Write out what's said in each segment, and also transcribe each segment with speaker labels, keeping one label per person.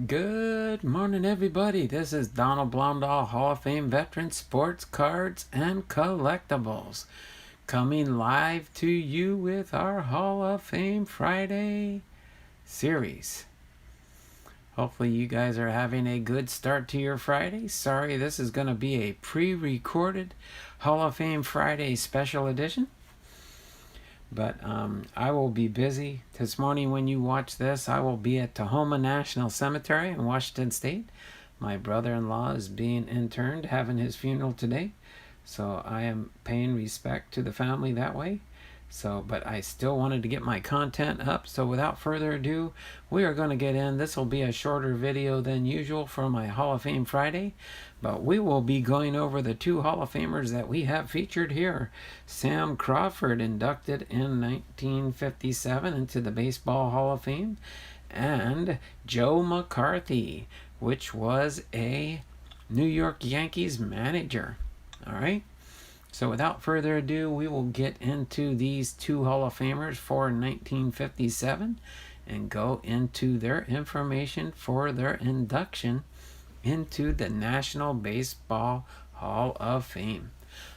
Speaker 1: Good morning, everybody. This is Donald Blondahl, Hall of Fame veteran, sports cards and collectibles, coming live to you with our Hall of Fame Friday series. Hopefully you guys are having a good start to your Friday. Sorry, this is going to be a pre-recorded Hall of Fame Friday special edition. But I will be busy. This morning when you watch this, I will be at Tahoma National Cemetary in Washington State. My brother-in-law is being interned, having his funeral today. So I am paying respect to the family that way. But I still wanted to get my content up. So without further ado, we are going to get in. This will be a shorter video than usual for my Hall of Fame Friday. But we will be going over the two Hall of Famers that we have featured here. Sam Crawford, inducted in 1957 into the Baseball Hall of Fame. And Joe McCarthy, which was a New York Yankees manager. All right. So without further ado, we will get into these two Hall of Famers for 1957 and go into their information for their induction into the National Baseball Hall of Fame.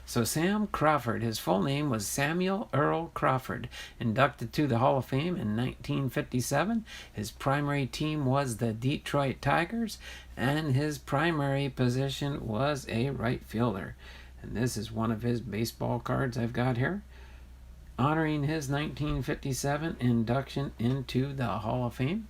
Speaker 1: So Sam Crawford, his full name was Samuel Earl Crawford, inducted to the Hall of Fame in 1957. His primary team was the Detroit Tigers, and his primary position was a right fielder. And this is one of his baseball cards I've got here, honoring his 1957 induction into the Hall of Fame.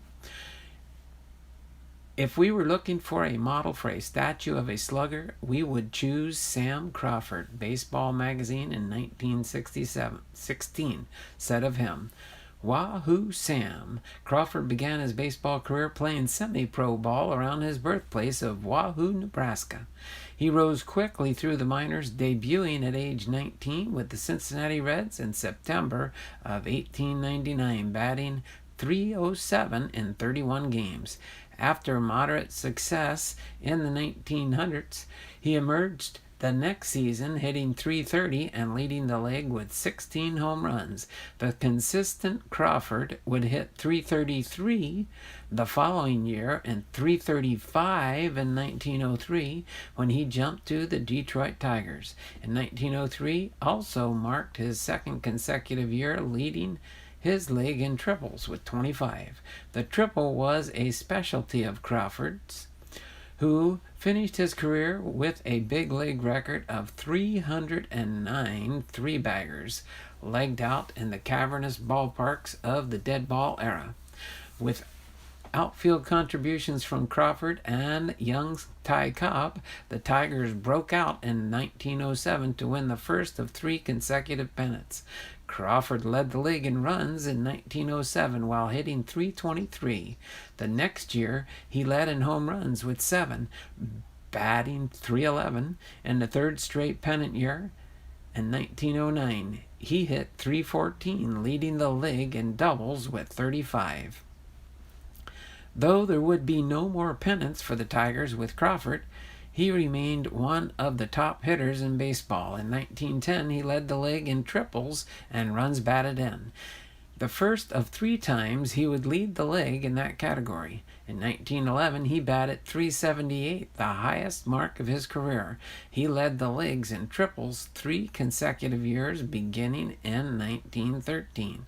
Speaker 1: If we were looking for a model for a statue of a slugger, we would choose Sam Crawford. Baseball Magazine in 1916 said of him, "Wahoo Sam." Crawford began his baseball career playing semi-pro ball around his birthplace of Wahoo, Nebraska. He rose quickly through the minors, debuting at age 19 with the Cincinnati Reds in September of 1899, batting .307 in 31 games. After moderate success in the 1900s, he emerged the next season, hitting .330 and leading the league with 16 home runs. The consistent Crawford would hit .333 the following year and .335 in 1903 when he jumped to the Detroit Tigers. In 1903 also marked his second consecutive year leading his league in triples with 25. The triple was a specialty of Crawford's, who finished his career with a big league record of 309 three-baggers legged out in the cavernous ballparks of the dead ball era. With outfield contributions from Crawford and young Ty Cobb, the Tigers broke out in 1907 to win the first of 3 consecutive pennants. Crawford led the league in runs in 1907 while hitting .323. The next year, he led in home runs with 7, batting .311. In the third straight pennant year, in 1909, he hit .314, leading the league in doubles with 35. Though there would be no more pennants for the Tigers with Crawford, he remained one of the top hitters in baseball. In 1910, he led the league in triples and runs batted in, the first of 3 times he would lead the league in that category. In 1911, he batted .378, the highest mark of his career. He led the leagues in triples 3 consecutive years, beginning in 1913,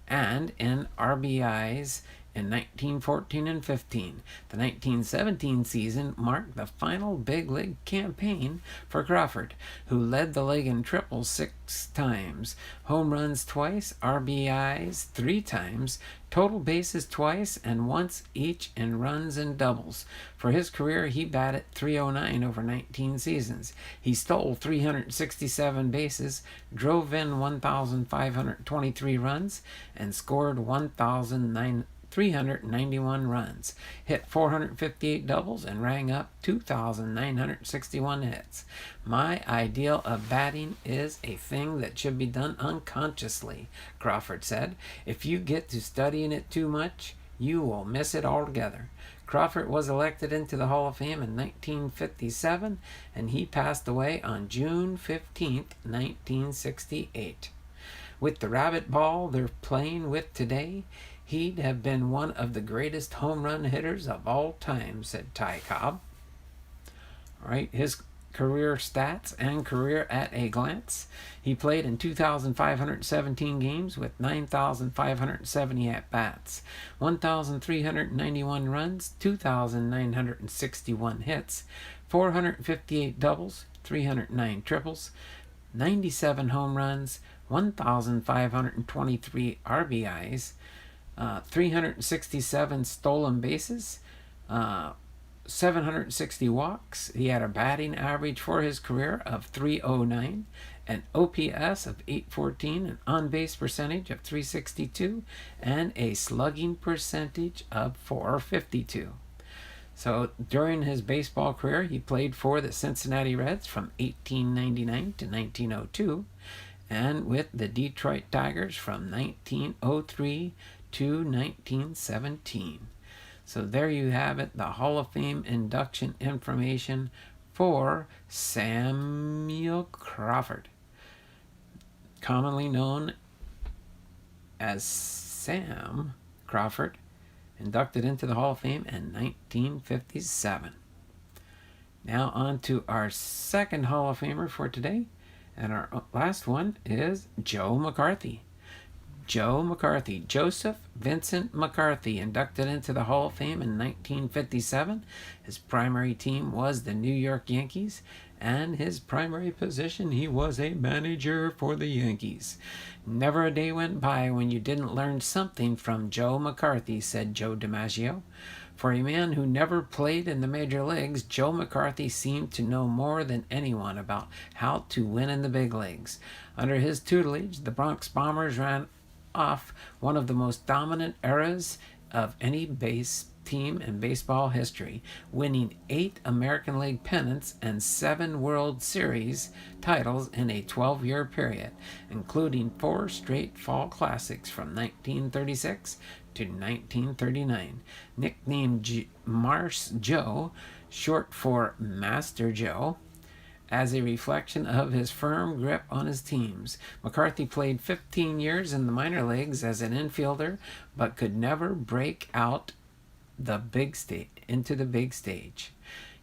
Speaker 1: and in RBIs in 1914 and 15. The 1917 season marked the final big league campaign for Crawford, who led the league in triples 6 times, home runs twice, RBIs 3 times, total bases twice, and once each in runs and doubles. For his career, he batted .309 over 19 seasons. He stole 367 bases, drove in 1,523 runs, and scored 1,391 runs, hit 458 doubles, and rang up 2,961 hits. My ideal of batting is a thing that should be done unconsciously, Crawford said. If you get to studying it too much, you will miss it altogether. Crawford was elected into the Hall of Fame in 1957, and he passed away on June 15, 1968. With the rabbit ball they're playing with today, He'd have been one of the greatest home run hitters of all time, said Ty Cobb. All right, his career stats and career at a glance. He played in 2,517 games with 9,570 at-bats, 1,391 runs, 2,961 hits, 458 doubles, 309 triples, 97 home runs, 1,523 RBIs, 367 stolen bases, 760 walks. He had a batting average for his career of .309, an OPS of .814, an on-base percentage of .362, and a slugging percentage of .452. So during his baseball career, he played for the Cincinnati Reds from 1899 to 1902, and with the Detroit Tigers from 1903 to 1917. So there you have it, the Hall of Fame induction information for Samuel Crawford, commonly known as Sam Crawford, inducted into the Hall of Fame in 1957. Now on to our second Hall of Famer for today, and our last one is Joe McCarthy. Joe McCarthy, Joseph Vincent McCarthy, inducted into the Hall of Fame in 1957. His primary team was the New York Yankees, and his primary position, he was a manager for the Yankees. Never a day went by when you didn't learn something from Joe McCarthy, said Joe DiMaggio. For a man who never played in the major leagues, Joe McCarthy seemed to know more than anyone about how to win in the big leagues. Under his tutelage, the Bronx Bombers ran off one of the most dominant eras of any base team in baseball history, winning 8 American League pennants and 7 World Series titles in a 12-year period, including 4 straight fall classics from 1936 to 1939. Nicknamed Marse Joe, short for Master Joe, as a reflection of his firm grip on his teams. McCarthy played 15 years in the minor leagues as an infielder, but could never break out into the big stage.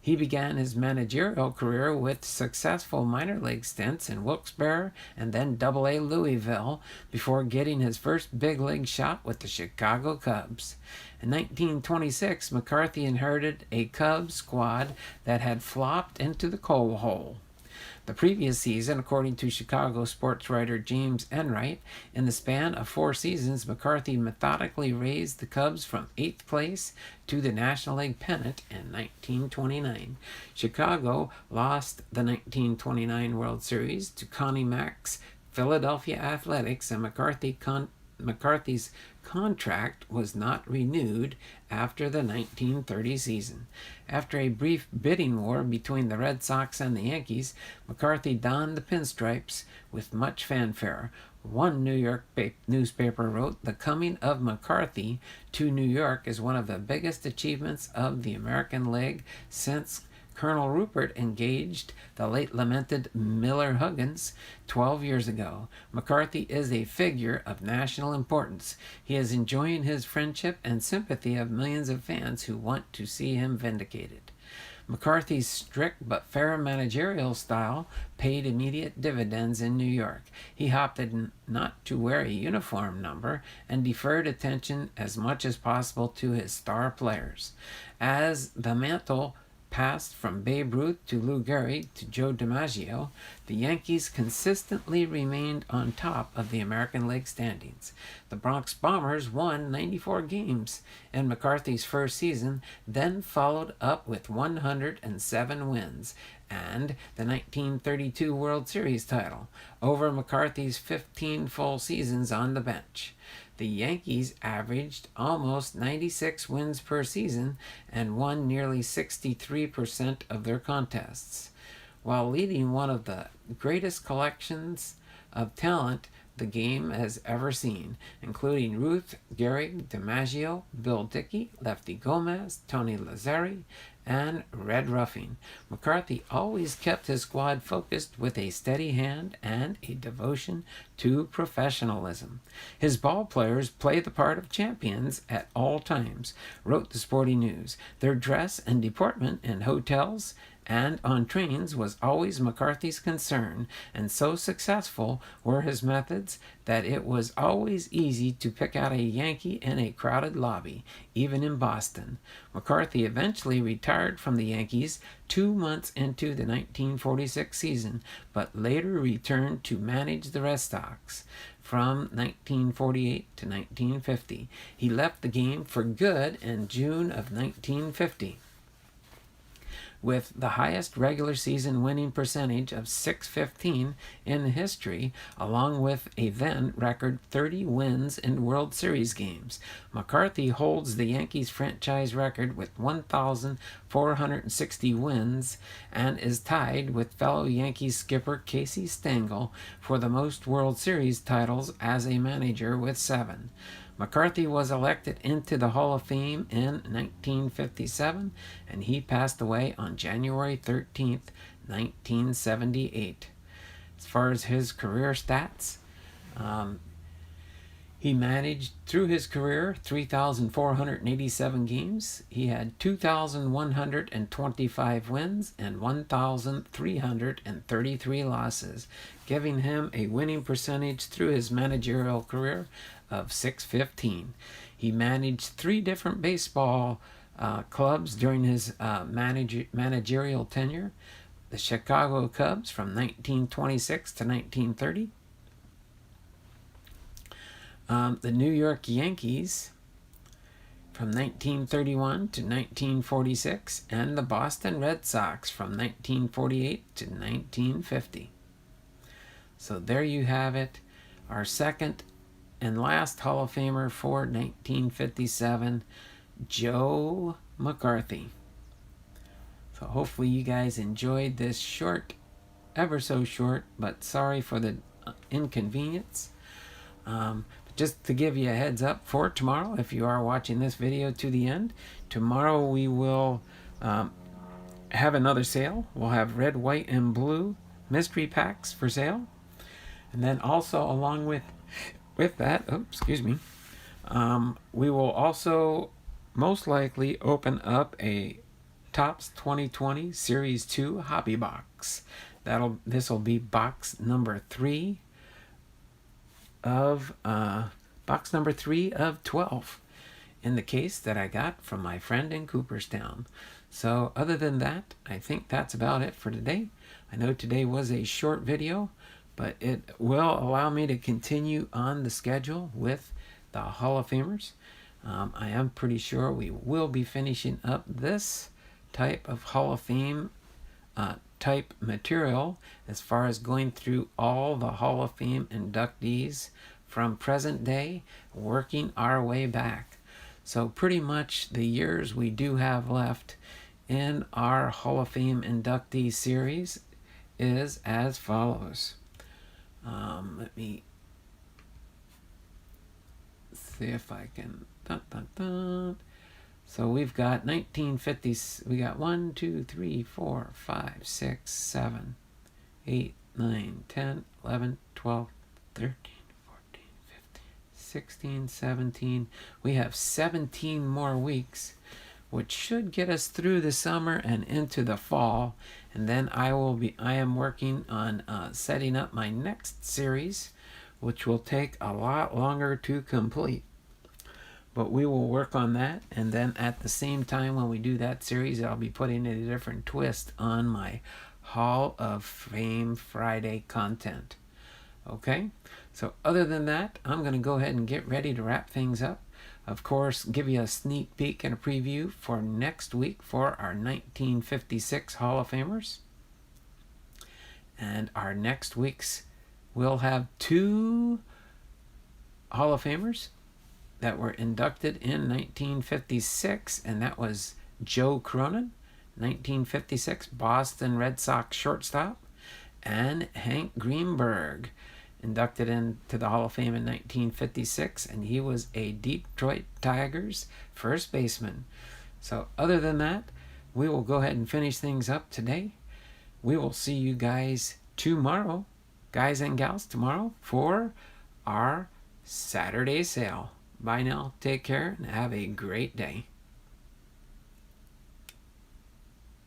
Speaker 1: He began his managerial career with successful minor league stints in Wilkes-Barre and then Double-A Louisville before getting his first big league shot with the Chicago Cubs. In 1926, McCarthy inherited a Cubs squad that had flopped into the coal hole. The previous season, according to Chicago sports writer James Enright, in the span of 4 seasons, McCarthy methodically raised the Cubs from 8th place to the National League pennant in 1929. Chicago lost the 1929 World Series to Connie Mack's Philadelphia Athletics, and McCarthy's contract was not renewed after the 1930 season. After a brief bidding war between the Red Sox and the Yankees, McCarthy donned the pinstripes with much fanfare. One New York newspaper wrote, "The coming of McCarthy to New York is one of the biggest achievements of the American League since Colonel Rupert engaged the late lamented Miller Huggins 12 years ago. McCarthy is a figure of national importance. He is enjoying his friendship and sympathy of millions of fans who want to see him vindicated." McCarthy's strict but fair managerial style paid immediate dividends in New York. He opted not to wear a uniform number and deferred attention as much as possible to his star players. As the mantle passed from Babe Ruth to Lou Gehrig to Joe DiMaggio, the Yankees consistently remained on top of the American League standings. The Bronx Bombers won 94 games in McCarthy's first season, then followed up with 107 wins and the 1932 World Series title over McCarthy's 15 full seasons on the bench. The Yankees averaged almost 96 wins per season and won nearly 63% of their contests, while leading one of the greatest collections of talent the game has ever seen, including Ruth, Gehrig, DiMaggio, Bill Dickey, Lefty Gomez, Tony Lazzari, and red roughing. McCarthy always kept his squad focused with a steady hand and a devotion to professionalism. His ball players play the part of champions at all times, wrote the Sporting News. Their dress and deportment in hotels and on trains was always McCarthy's concern, and so successful were his methods that it was always easy to pick out a Yankee in a crowded lobby, even in Boston. McCarthy eventually retired from the Yankees 2 months into the 1946 season, but later returned to manage the Red Sox. From 1948 to 1950. He left the game for good in June of 1950. With the highest regular season winning percentage of .615 in history, along with a then record 30 wins in World Series games. McCarthy holds the Yankees franchise record with 1,460 wins and is tied with fellow Yankees skipper Casey Stengel for the most World Series titles as a manager with 7. McCarthy was elected into the Hall of Fame in 1957, and he passed away on January 13th, 1978. As far as his career stats, he managed through his career 3,487 games. He had 2,125 wins and 1,333 losses, giving him a winning percentage through his managerial career of .615. He managed 3 different baseball clubs during his managerial tenure. The Chicago Cubs from 1926 to 1930. The New York Yankees from 1931 to 1946, and the Boston Red Sox from 1948 to 1950. So there you have it, our second and last Hall of Famer for 1957, Joe McCarthy. So hopefully you guys enjoyed this short, ever so short, but sorry for the inconvenience. Just to give you a heads up for tomorrow, if you are watching this video to the end, tomorrow we will have another sale. We'll have red, white, and blue mystery packs for sale. And then also along with that, we will also most likely open up a Topps 2020 Series 2 Hobby Box. This will be box number 3 of 12 in the case that I got from my friend in Cooperstown. So other than that, I think that's about it for today. I know today was a short video, but it will allow me to continue on the schedule with the Hall of Famers. I am pretty sure we will be finishing up this type of Hall of Fame type material as far as going through all the Hall of Fame inductees from present day, working our way back. So pretty much the years we do have left in our Hall of Fame inductee series is as follows. Let me see if I can. So we've got 1950s. We got 1, 2, 3, 4, 5, 6, 7, 8, 9, 10, 11, 12, 13, 14, 15, 16, 17. We have 17 more weeks, which should get us through the summer and into the fall. And then I am working on setting up my next series, which will take a lot longer to complete. But we will work on that, and then at the same time when we do that series, I'll be putting a different twist on my Hall of Fame Friday content. Okay? So other than that, I'm going to go ahead and get ready to wrap things up. Of course, give you a sneak peek and a preview for next week for our 1956 Hall of Famers. And our next week's, we'll have 2 Hall of Famers that were inducted in 1956, and that was Joe Cronin, 1956 Boston Red Sox shortstop, and Hank Greenberg, inducted into the Hall of Fame in 1956, and he was a Detroit Tigers first baseman. So other than that, we will go ahead and finish things up today. We will see you guys tomorrow, guys and gals, tomorrow for our Saturday sale. Bye now. Take care and have a great day.